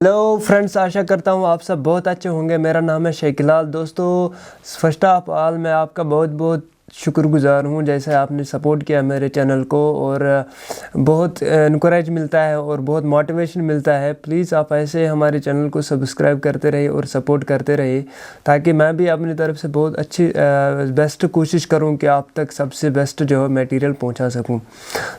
Hello friends, आशा करता हूँ आप सब बहुत अच्छे होंगे। मेरा नाम है शेखिलाल। दोस्तों, फर्स्ट ऑफ ऑल मैं आपका बहुत बहुत शुक्रगुजार हूँ जैसे आपने सपोर्ट किया मेरे चैनल को, और बहुत इनकरेज मिलता है और बहुत मोटिवेशन मिलता है। प्लीज़ आप ऐसे हमारे चैनल को सब्सक्राइब करते रहिए और सपोर्ट करते रहिए, ताकि मैं भी अपनी तरफ से बहुत अच्छी बेस्ट कोशिश करूँ कि आप तक सबसे बेस्ट जो है मटेरियल पहुँचा सकूँ।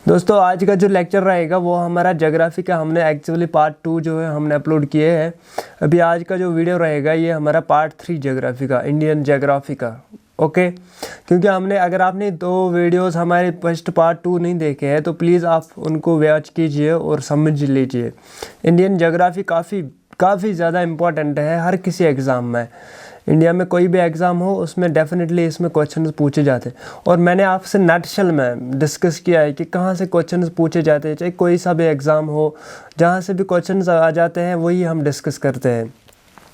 दोस्तों, आज का जो लेक्चर रहेगा वो हमारा ज्योग्राफी का, हमने एक्चुअली पार्ट 2 जो है हमने अपलोड किए हैं। अभी आज का जो वीडियो रहेगा ये हमारा पार्ट 3 ज्योग्राफी का, इंडियन ज्योग्राफी का। ओके, क्योंकि अगर आपने 2 वीडियोस हमारे फर्स्ट पार्ट 2 नहीं देखे हैं तो प्लीज़ आप उनको वॉच कीजिए और समझ लीजिए। इंडियन ज्योग्राफी काफ़ी ज़्यादा इम्पोर्टेंट है हर किसी एग्ज़ाम में। इंडिया में कोई भी एग्ज़ाम हो उसमें डेफिनेटली इसमें क्वेश्चंस पूछे जाते हैं, और मैंने आपसे नटशेल में डिस्कस किया है कि कहाँ से क्वेश्चंस पूछे जाते हैं। चाहे कोई सा भी एग्ज़ाम हो, जहाँ से भी क्वेश्चंस आ जाते हैं वही हम डिस्कस करते हैं।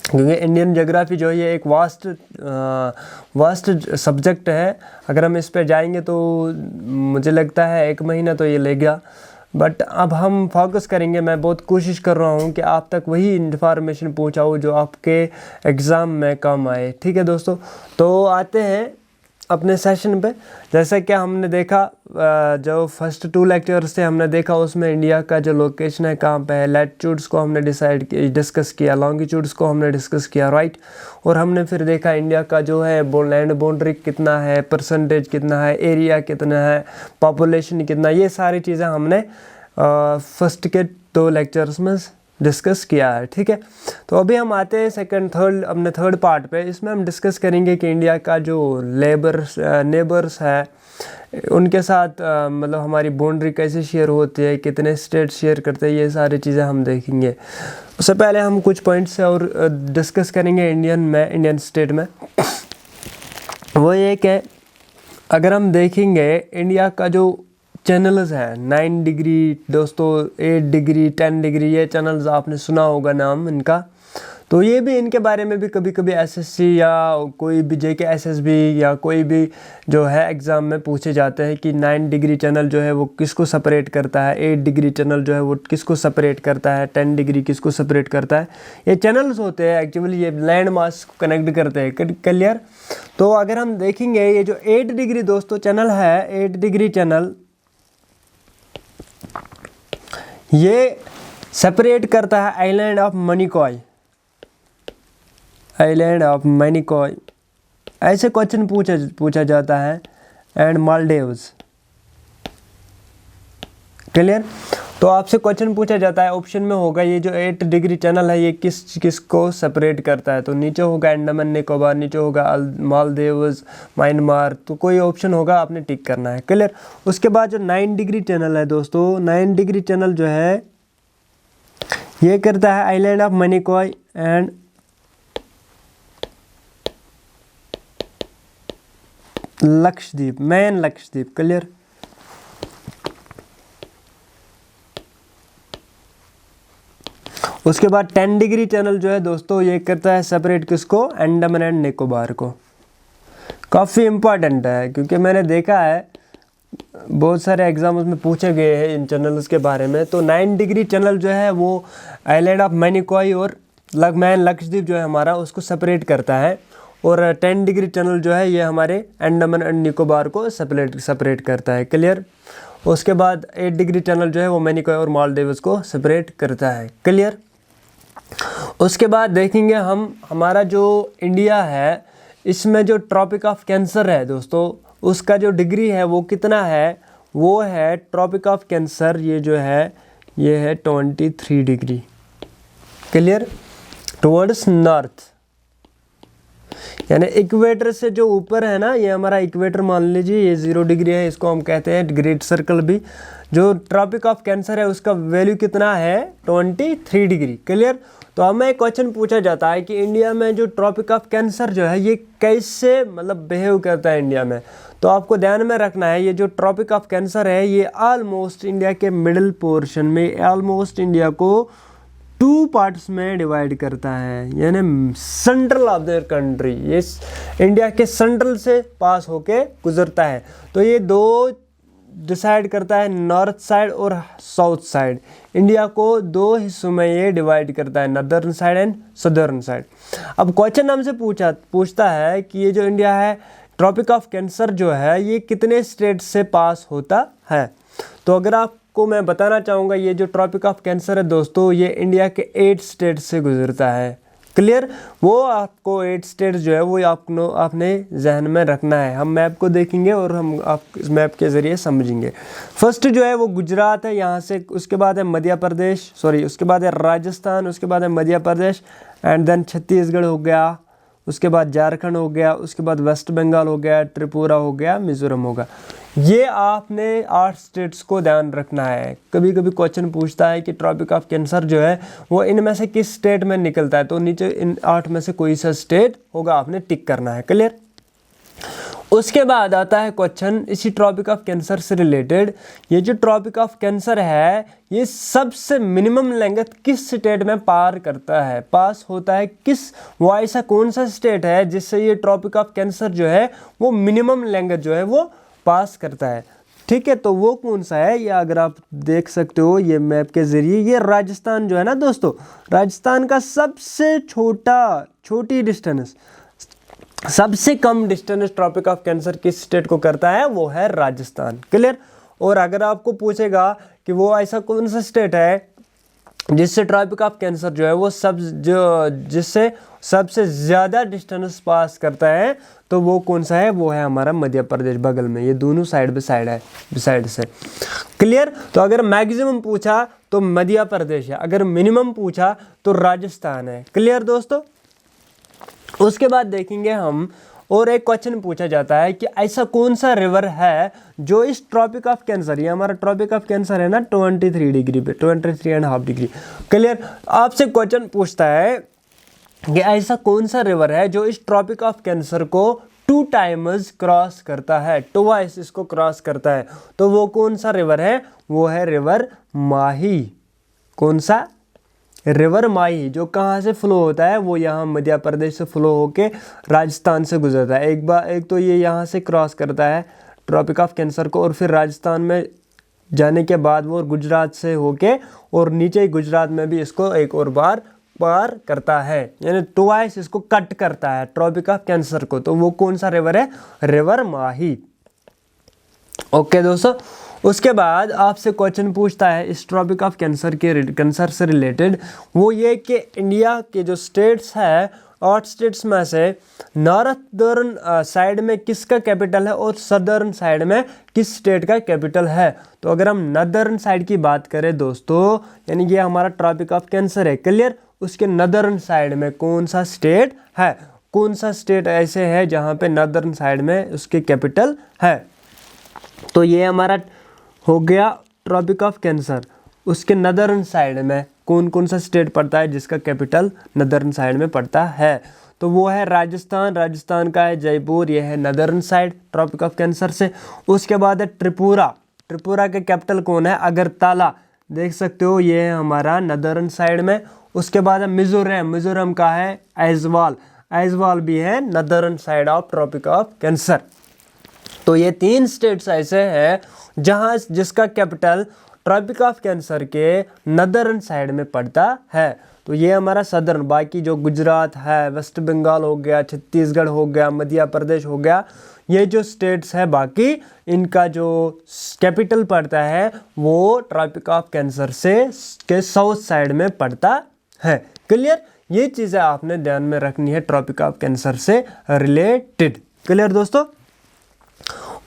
क्योंकि इंडियन ज्योग्राफी जो है ये एक वास्ट सब्जेक्ट है। अगर हम इस पे जाएंगे तो मुझे लगता है 1 महीना तो ये लेगा, बट अब हम फोकस करेंगे। मैं बहुत कोशिश कर रहा हूँ कि आप तक वही इन्फॉर्मेशन पहुँचाऊँ जो आपके एग्ज़ाम में काम आए। ठीक है दोस्तों, तो आते हैं अपने सेशन पे। जैसा कि हमने देखा, जो फर्स्ट 2 लेक्चर्स थे हमने देखा उसमें इंडिया का जो लोकेशन है कहाँ पे है, लैटिट्यूड्स को हमने डिस्कस किया, लॉन्गिट्यूड्स को हमने डिस्कस किया, राइट। और हमने फिर देखा इंडिया का जो है लैंड बाउंड्री कितना है, परसेंटेज कितना है, एरिया कितना है, पॉपुलेशन कितना, ये सारी चीज़ें हमने फर्स्ट के 2 लेक्चर्स में डिस्कस किया है। ठीक है, तो अभी हम आते हैं अपने थर्ड पार्ट पे। इसमें हम डिस्कस करेंगे कि इंडिया का जो नेबर्स है उनके साथ मतलब हमारी बाउंड्री कैसे शेयर होती है, कितने स्टेट शेयर करते हैं, ये सारी चीज़ें हम देखेंगे। उससे पहले हम कुछ पॉइंट्स और डिस्कस करेंगे इंडियन स्टेट में। वो ये कि अगर हम देखेंगे इंडिया का जो चैनल्स हैं 9 डिग्री दोस्तों, 8 डिग्री, 10 डिग्री, ये चैनल्स आपने सुना होगा नाम इनका। तो ये भी इनके बारे में भी कभी कभी एसएससी या कोई भी जेके एसएसबी या कोई भी जो है एग्ज़ाम में पूछे जाते हैं कि 9 डिग्री चैनल जो है वो किसको सेपरेट करता है, 8 डिग्री चैनल जो है वो किसको सेपरेट करता है, 10 डिग्री किसको सेपरेट करता है। ये चैनल्स होते हैं एक्चुअली, ये लैंड मास को कनेक्ट करते हैं। क्लियर। तो अगर हम देखेंगे ये जो 8 डिग्री दोस्तों चैनल है, 8 डिग्री चैनल ये सेपरेट करता है आइलैंड ऑफ मैनिकॉय। ऐसे क्वेश्चन पूछा जाता है, एंड मालदीव्स। क्लियर। तो आपसे क्वेश्चन पूछा जाता है, ऑप्शन में होगा ये जो 8 डिग्री चैनल है ये किसको सेपरेट करता है। तो नीचे होगा अंडमान निकोबार, नीचे होगा मालदीव्स, म्यांमार, तो कोई ऑप्शन होगा आपने टिक करना है। क्लियर। उसके बाद जो 9 डिग्री चैनल है दोस्तों, 9 डिग्री चैनल जो है ये करता है island of Minicoy and Lakshadweep, main Lakshadweep. Clear. उसके बाद 10 डिग्री चैनल जो है दोस्तों ये करता है सेपरेट किसको, अंडमान एंड निकोबार को। काफ़ी इम्पॉर्टेंट है क्योंकि मैंने देखा है बहुत सारे एग्जाम्स में पूछे गए हैं इन चैनल्स के बारे में। तो 9 डिग्री चैनल जो है वो आइलैंड ऑफ मैनिकॉय और मैन लक्षद्वीप जो है हमारा उसको सेपरेट करता है, और 10 डिग्री चैनल जो है ये हमारे अंडमान एंड निकोबार को सेपरेट करता है। क्लियर। उसके बाद 8 डिग्री चैनल जो है वो मैनिकॉय और मालदीव्स को सेपरेट करता है। क्लियर। उसके बाद देखेंगे हम हमारा जो इंडिया है इसमें जो ट्रॉपिक ऑफ कैंसर है दोस्तों, उसका जो डिग्री है वो कितना है, वो है ट्रॉपिक ऑफ कैंसर ये जो है ये है 23 डिग्री। क्लियर। टुवर्ड्स नॉर्थ, यानी इक्वेटर से जो ऊपर है ना, ये हमारा इक्वेटर मान लीजिए, ये 0 डिग्री है, इसको हम कहते हैं ग्रेट सर्कल भी। जो ट्रॉपिक ऑफ कैंसर है उसका वैल्यू कितना है, 23 डिग्री। क्लियर। तो हमें एक क्वेश्चन पूछा जाता है कि इंडिया में जो ट्रॉपिक ऑफ कैंसर जो है ये कैसे मतलब बिहेव करता है इंडिया में। तो आपको ध्यान में रखना है ये जो ट्रॉपिक ऑफ कैंसर है ये ऑलमोस्ट इंडिया के मिडिल पोर्शन में, ऑलमोस्ट इंडिया को 2 पार्ट्स में डिवाइड करता है, यानी सेंट्रल ऑफ देयर कंट्री, ये इंडिया के सेंट्रल से पास होके गुजरता है। तो ये 2 डिसाइड करता है नॉर्थ साइड और साउथ साइड। इंडिया को दो हिस्सों में ये डिवाइड करता है, northern side and southern side. अब क्वेश्चन हमसे पूछता है कि ये जो इंडिया है, ट्रॉपिक ऑफ कैंसर जो है ये कितने स्टेट से पास होता है। तो अगर आपको मैं बताना चाहूँगा, ये जो ट्रॉपिक ऑफ कैंसर है दोस्तों, ये इंडिया के 8 स्टेट से गुजरता है। क्लियर, वो आपको 8 स्टेट जो है वो आपने जहन में रखना है। हम मैप को देखेंगे और हम आप इस मैप के ज़रिए समझेंगे। फर्स्ट जो है वो गुजरात है, यहाँ से उसके बाद है मध्य प्रदेश, उसके बाद है राजस्थान, उसके बाद है मध्य प्रदेश एंड देन छत्तीसगढ़ हो गया, उसके बाद झारखंड हो गया, उसके बाद वेस्ट बंगाल हो गया, त्रिपुरा हो गया, मिजोरम होगा। ये आपने 8 स्टेट्स को ध्यान रखना है। कभी कभी क्वेश्चन पूछता है कि ट्रॉपिक ऑफ कैंसर जो है वो इनमें से किस स्टेट में निकलता है, तो नीचे इन 8 में से कोई सा स्टेट होगा आपने टिक करना है। क्लियर। उसके बाद आता है क्वेश्चन इसी ट्रॉपिक ऑफ कैंसर से रिलेटेड, ये जो ट्रॉपिक ऑफ कैंसर है ये सबसे मिनिमम लेंथ किस स्टेट में पार करता है, पास होता है किस, वो ऐसा कौन सा स्टेट है जिससे ये ट्रॉपिक ऑफ कैंसर जो है वो मिनिमम लेंथ जो है वो पास करता है। ठीक है, तो वो कौन सा है, ये अगर आप देख सकते हो ये मैप के जरिए, ये राजस्थान जो है ना दोस्तों, राजस्थान का सबसे छोटी डिस्टेंस, सबसे कम डिस्टेंस ट्रॉपिक ऑफ कैंसर किस स्टेट को करता है, वो है राजस्थान। क्लियर। और अगर आपको पूछेगा कि वो ऐसा कौन सा स्टेट है जिससे ट्रॉपिक ऑफ कैंसर जो है वो जिससे सबसे ज़्यादा डिस्टेंस पास करता है, तो वो कौन सा है, वो है हमारा मध्य प्रदेश, बगल में, ये दोनों साइड बाय साइड है, साइड से। क्लियर। तो अगर मैक्सिमम पूछा तो मध्य प्रदेश है, अगर मिनिमम पूछा तो राजस्थान है। क्लियर दोस्तों। उसके बाद देखेंगे हम, और एक क्वेश्चन पूछा जाता है कि ऐसा कौन सा रिवर है जो इस ट्रॉपिक ऑफ कैंसर, ये हमारा ट्रॉपिक ऑफ कैंसर है ना 23 डिग्री पे, 23.5 डिग्री। क्लियर। आपसे क्वेश्चन पूछता है कि ऐसा कौन सा रिवर है जो इस ट्रॉपिक ऑफ कैंसर को 2 टाइम्स क्रॉस करता है, ट्वाइस इसको क्रॉस करता है, तो वो कौन सा रिवर है, वो है रिवर माही। कौन सा, रिवर माही, जो कहाँ से फ्लो होता है, वो यहाँ मध्य प्रदेश से फ्लो होके राजस्थान से गुजरता है। एक तो ये यहाँ से क्रॉस करता है ट्रॉपिक ऑफ कैंसर को, और फिर राजस्थान में जाने के बाद वो गुजरात से होके और नीचे गुजरात में भी इसको एक और बार पार करता है, यानी ट्वाइस इसको कट करता है ट्रॉपिक ऑफ कैंसर को। तो वो कौन सा रिवर है, रिवर माही। ओके दोस्तों। उसके बाद आपसे क्वेश्चन पूछता है इस ट्रॉपिक ऑफ कैंसर से रिलेटेड, वो ये कि इंडिया के जो स्टेट्स है 8 स्टेट्स में से नॉर्थर्न साइड में किसका कैपिटल है और सदर्न साइड में किस स्टेट का कैपिटल है। तो अगर हम नॉर्दर्न साइड की बात करें दोस्तों, यानी ये हमारा ट्रॉपिक ऑफ कैंसर है। क्लियर। उसके नॉर्दर्न साइड में कौन सा स्टेट है, कौन सा स्टेट ऐसे है जहाँ पे नॉर्दर्न साइड में उसके कैपिटल है, तो ये हमारा हो गया ट्रॉपिक ऑफ कैंसर। उसके नॉर्दर्न साइड में कौन कौन सा स्टेट पड़ता है जिसका कैपिटल नॉर्दर्न साइड में पड़ता है, तो वो है राजस्थान, राजस्थान का है जयपुर, ये है northern side Tropic of Cancer से। उसके बाद है त्रिपुरा, त्रिपुरा के कैपिटल कौन है, अगरतला, देख सकते हो ये है हमारा नॉर्दर्न साइड में। उसके बाद है मिजोरम, मिजोरम का है आइजवाल, आइजवाल भी है northern side of Tropic of Cancer. तो ये 3 स्टेट्स ऐसे हैं जहां जिसका कैपिटल ट्रॉपिक ऑफ कैंसर के नॉर्दर्न साइड में पड़ता है। तो ये हमारा सदर्न, बाकी जो गुजरात है, वेस्ट बंगाल हो गया, छत्तीसगढ़ हो गया, मध्य प्रदेश हो गया, ये जो स्टेट्स है बाकी इनका जो कैपिटल पड़ता है वो ट्रॉपिक ऑफ कैंसर से के साउथ साइड में पड़ता है। क्लियर। ये चीज़ें आपने ध्यान में रखनी है ट्रॉपिक ऑफ कैंसर से रिलेटेड। क्लियर दोस्तों।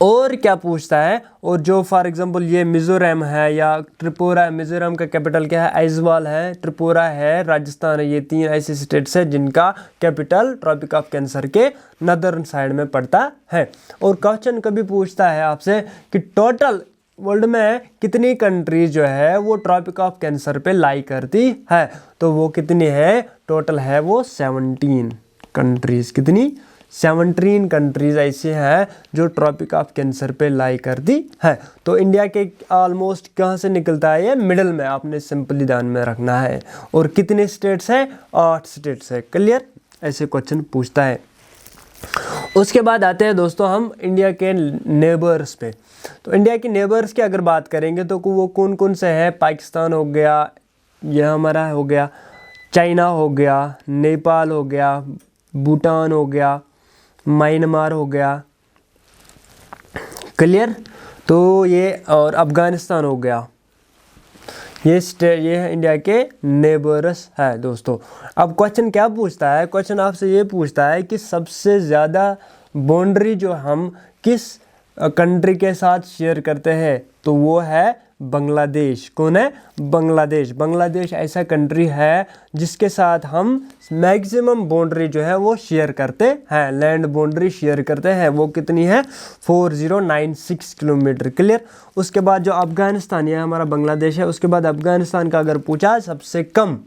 और क्या पूछता है, और जो फॉर एग्जांपल ये मिजोरम है या त्रिपुरा, मिजोरम का कैपिटल क्या है, आइजवाल है, त्रिपुरा है, राजस्थान है, ये 3 ऐसे स्टेट्स हैं जिनका कैपिटल ट्रॉपिक ऑफ कैंसर के नॉर्दर्न साइड में पड़ता है। और क्वेश्चन कभी पूछता है आपसे कि टोटल वर्ल्ड में कितनी कंट्रीज जो है वो ट्रॉपिक ऑफ कैंसर पे लाई करती है, तो वो कितनी है, टोटल है वो 17 कंट्रीज। कितनी, 17 कंट्रीज ऐसे हैं जो ट्रॉपिक ऑफ कैंसर पे लाई करती है। तो इंडिया के ऑलमोस्ट कहाँ से निकलता है, ये मिडल में, आपने सिंपली ध्यान में रखना है। और कितने स्टेट्स हैं, 8 स्टेट्स है। क्लियर। ऐसे क्वेश्चन पूछता है। उसके बाद आते हैं दोस्तों हम इंडिया के नेबर्स पे। तो इंडिया के नेबर्स की अगर बात करेंगे तो वो कौन कौन से हैं? पाकिस्तान हो गया, यह हमारा हो गया, चाइना हो गया, नेपाल हो गया, भूटान हो गया, म्यांमार हो गया, क्लियर। तो ये और अफ़गानिस्तान हो गया, ये है इंडिया के नेबर्स है दोस्तों। अब क्वेश्चन क्या पूछता है? क्वेश्चन आपसे ये पूछता है कि सबसे ज़्यादा बाउंड्री जो हम किस कंट्री के साथ शेयर करते हैं, तो वो है बांग्लादेश। कौन है? बांग्लादेश। बांग्लादेश ऐसा कंट्री है जिसके साथ हम मैक्सिमम बाउंड्री जो है वो शेयर करते हैं, लैंड बाउंड्री शेयर करते हैं। वो कितनी है? 4096 किलोमीटर, क्लियर। उसके बाद जो अफ़गानिस्तान, ये हमारा बांग्लादेश है, उसके बाद अफ़गानिस्तान का अगर पूछा सबसे कम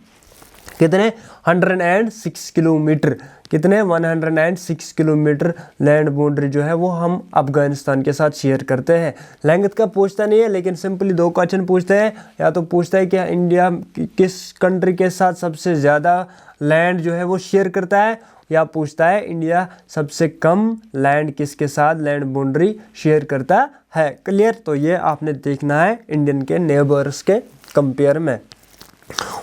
कितने? 106 किलोमीटर। कितने? 106 किलोमीटर लैंड बाउंड्री जो है वो हम अफ़गानिस्तान के साथ शेयर करते हैं। लेंथ का पूछता नहीं है, लेकिन सिंपली दो क्वेश्चन पूछते हैं। या तो पूछता है कि इंडिया किस कंट्री के साथ सबसे ज़्यादा लैंड जो है वो शेयर करता है, या पूछता है इंडिया सबसे कम लैंड किसके साथ लैंड बाउंड्री शेयर करता है, क्लियर। तो ये आपने देखना है इंडियन के नेबर्स के कंपेयर में।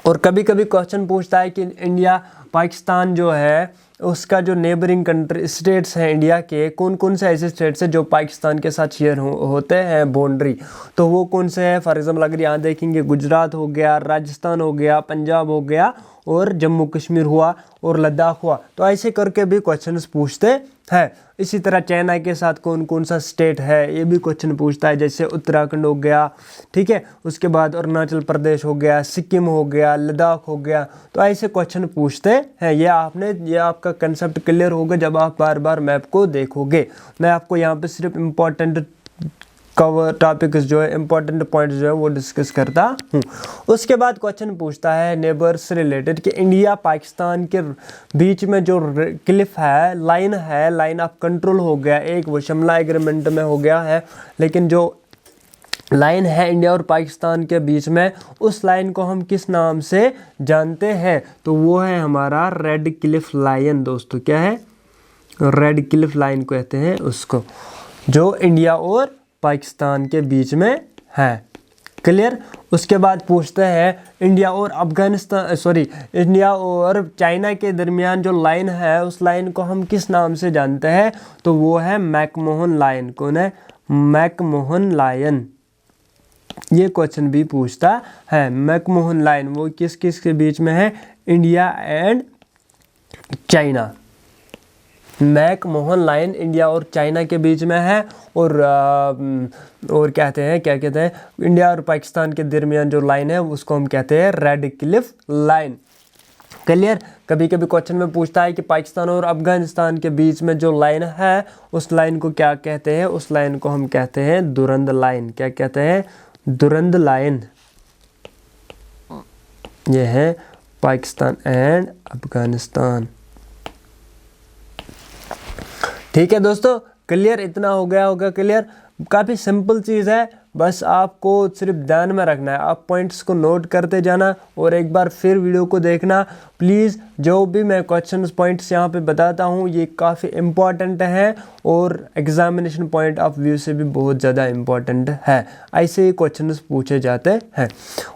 और कभी कभी क्वेश्चन पूछता है कि इंडिया पाकिस्तान जो है उसका जो नेबरिंग कंट्री स्टेट्स हैं इंडिया के, कौन कौन से ऐसे स्टेट्स हैं जो पाकिस्तान के साथ शेयर होते हैं बाउंड्री, तो वो कौन से हैं? फॉर एग्जाम्पल अगर यहाँ देखेंगे, गुजरात हो गया, राजस्थान हो गया, पंजाब हो गया, और जम्मू कश्मीर हुआ, और लद्दाख हुआ। तो ऐसे करके भी क्वेश्चंस पूछते हैं। इसी तरह चाइना के साथ कौन कौन सा स्टेट है, ये भी क्वेश्चन पूछता है। जैसे उत्तराखंड हो गया, ठीक है, उसके बाद अरुणाचल प्रदेश हो गया, सिक्किम हो गया, लद्दाख हो गया। तो ऐसे क्वेश्चन पूछते हैं। ये आपका कंसेप्ट क्लियर होगा जब आप बार बार मैप को देखोगे। मैं आपको यहाँ पे सिर्फ इम्पोर्टेंट कवर टॉपिक्स जो है, इंपॉर्टेंट पॉइंट्स जो है वो डिस्कस करता हूँ। उसके बाद क्वेश्चन पूछता है नेबर्स से रिलेटेड कि इंडिया पाकिस्तान के बीच में जो क्लिफ है, लाइन ऑफ कंट्रोल हो गया, एक वो शिमला एग्रीमेंट में हो गया है, लेकिन जो लाइन है इंडिया और पाकिस्तान के बीच में, उस लाइन को हम किस नाम से जानते हैं? तो वो है हमारा रेड क्लिफ लाइन दोस्तों। क्या है? रेड क्लिफ लाइन कहते हैं उसको, जो इंडिया और पाकिस्तान के बीच में है, क्लियर। उसके बाद पूछते हैं इंडिया और चाइना के दरमियान जो लाइन है, उस लाइन को हम किस नाम से जानते हैं? तो वो है मैकमोहन लाइन। कौन है? McMahon line. ये क्वेश्चन भी पूछता है। मैकमोहन लाइन वो किस किस के बीच में है? India and China. McMahon line India और चाइना के बीच में है, और क्या कहते हैं इंडिया और पाकिस्तान के दरमियान जो लाइन है उसको हम कहते हैं रेड क्लिफ लाइन, क्लियर। कभी कभी क्वेश्चन में पूछता है कि पाकिस्तान और अफगानिस्तान के बीच में जो लाइन है, उस लाइन को क्या कहते हैं? उस लाइन को हम कहते हैं दुरंद लाइन। क्या कहते हैं? Durand line. ये है पाकिस्तान एंड अफगानिस्तान। ठीक है दोस्तों, क्लियर। इतना हो गया होगा क्लियर। काफ़ी सिंपल चीज़ है, बस आपको सिर्फ ध्यान में रखना है। आप पॉइंट्स को नोट करते जाना और एक बार फिर वीडियो को देखना प्लीज़। जो भी मैं क्वेश्चंस पॉइंट्स यहाँ पे बताता हूँ ये काफ़ी इम्पॉर्टेंट है और एग्जामिनेशन पॉइंट ऑफ व्यू से भी बहुत ज़्यादा इम्पॉर्टेंट है। ऐसे ही क्वेश्चंस पूछे जाते हैं।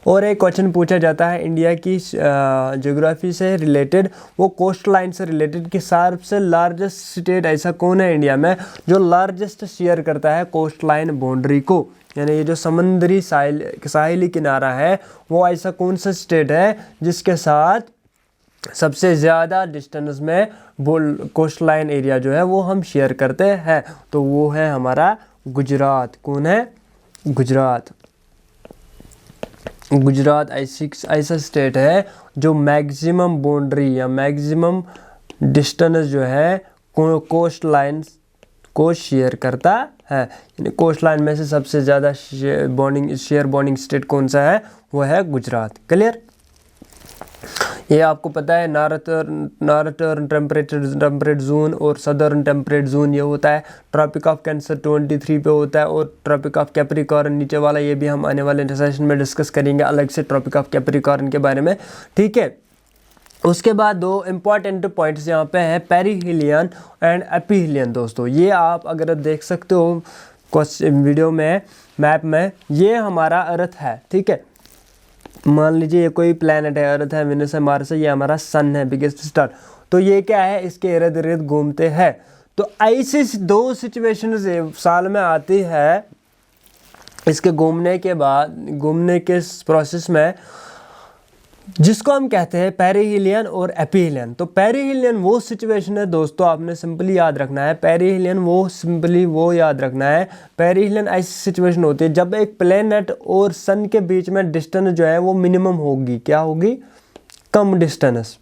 और एक क्वेश्चन पूछा जाता है इंडिया की ज्योग्राफी से रिलेटेड, वो कोस्ट लाइन से रिलेटेड कि सबसे लार्जेस्ट स्टेट ऐसा कौन है इंडिया में जो लार्जेस्ट शेयर करता है कोस्ट लाइन बाउंड्री को, यानी ये जो समुद्री साहिली किनारा है, वो ऐसा कौन सा स्टेट है जिसके साथ सबसे ज़्यादा डिस्टेंस में कोस्ट लाइन एरिया जो है वो हम शेयर करते हैं? तो वो है हमारा गुजरात। कौन है? गुजरात। गुजरात ऐसा स्टेट है जो मैक्सिमम बाउंड्री या मैक्सिमम डिस्टेंस जो है कोस्ट लाइन को शेयर करता है। यानी कोस्ट लाइन में से सबसे ज़्यादा शेयर बॉन्डिंग स्टेट कौन सा है? वो है गुजरात, क्लियर। ये आपको पता है नॉर्थर्न टेम्परेट जोन और सदर्न टेम्परेट जोन ये होता है। ट्रॉपिक ऑफ कैंसर 23 पे होता है और ट्रॉपिक ऑफ कैप्रिकॉर्न नीचे वाला, ये भी हम आने वाले सेशन में डिस्कस करेंगे अलग से ट्रॉपिक ऑफ कैप्रिकॉर्न के बारे में, ठीक है। उसके बाद दो इम्पॉर्टेंट पॉइंट्स यहाँ पे हैं, पेरीहिलियन एंड एपीहिलियन। दोस्तों ये आप अगर देख सकते हो क्वेश्चन वीडियो में, मैप में, ये हमारा अर्थ है, ठीक है। मान लीजिए ये कोई प्लैनेट है, अर्थ है, वेनस है, मार्स है, ये हमारा सन है, बिगेस्ट स्टार। तो ये क्या है, इसके इर्द गिर्द घूमते हैं। तो ऐसी दो सिचुएशन साल में आती है, इसके घूमने के बाद, घूमने के प्रोसेस में, जिसको हम कहते हैं पेरीहिलियन और एपीहिलियन। तो पेरीहिलियन वो सिचुएशन है दोस्तों, आपने सिंपली याद रखना है, पेरीहिलियन वो याद रखना है। पेरीहिलियन ऐसी सिचुएशन होती है जब एक प्लेनेट और सन के बीच में डिस्टेंस जो है वो मिनिमम होगी। क्या होगी? कम डिस्टेंस,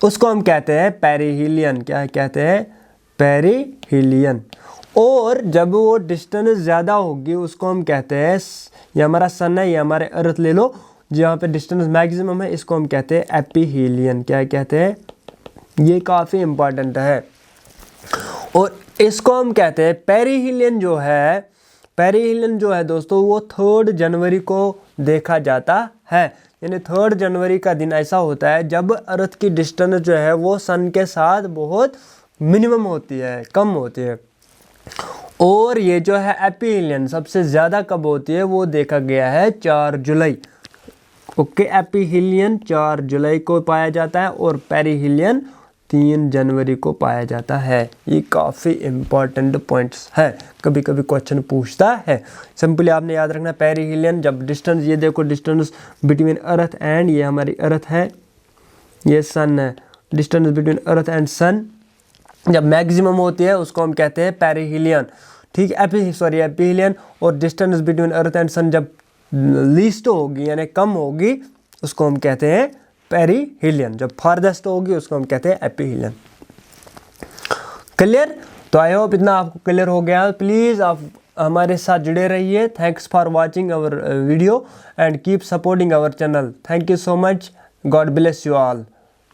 उसको हम कहते हैं पेरीहिलियन। क्या कहते हैं? पेरीहिलियन। और जब वो डिस्टेंस ज़्यादा होगी उसको हम कहते हैं, ये हमारा सन है, ये हमारे अर्थ ले लो, जहाँ पे डिस्टेंस मैक्सिमम है, इसको हम कहते हैं एपीहिलियन। क्या कहते हैं? ये काफ़ी इम्पॉर्टेंट है। और इसको हम कहते हैं पेरीहिलियन जो है दोस्तों, वो 3 जनवरी को देखा जाता है। यानी 3 जनवरी का दिन ऐसा होता है जब अर्थ की डिस्टेंस जो है वो सन के साथ बहुत मिनिमम होती है, कम होती है। और ये जो है एपीहिलियन सबसे ज़्यादा कब होती है, वो देखा गया है 4 जुलाई। ओके, एपीहिलियन 4 जुलाई को पाया जाता है और पेरीहिलियन 3 जनवरी को पाया जाता है। ये काफ़ी इम्पॉर्टेंट पॉइंट्स है, कभी कभी क्वेश्चन पूछता है। सिंपली आपने याद रखना, पेरीहिलियन जब डिस्टेंस, ये देखो डिस्टेंस बिटवीन अर्थ एंड, ये हमारी अर्थ है, ये सन है, डिस्टेंस बिटवीन अर्थ एंड सन जब मैक्सिमम होती है उसको हम कहते हैं पेरीहिलियन, ठीक है। एपीहिलियन। और डिस्टेंस बिटवीन अर्थ एंड सन जब लीस्ट होगी यानी कम होगी उसको हम कहते हैं पेरीहिलियन। जब फारदेस्ट होगी उसको हम कहते हैं एपीहिलियन। क्लियर? तो आई होप इतना आपको क्लियर हो गया। प्लीज़ आप हमारे साथ जुड़े रहिए। Thanks for watching our video and keep supporting our channel. Thank you so much. God bless you all.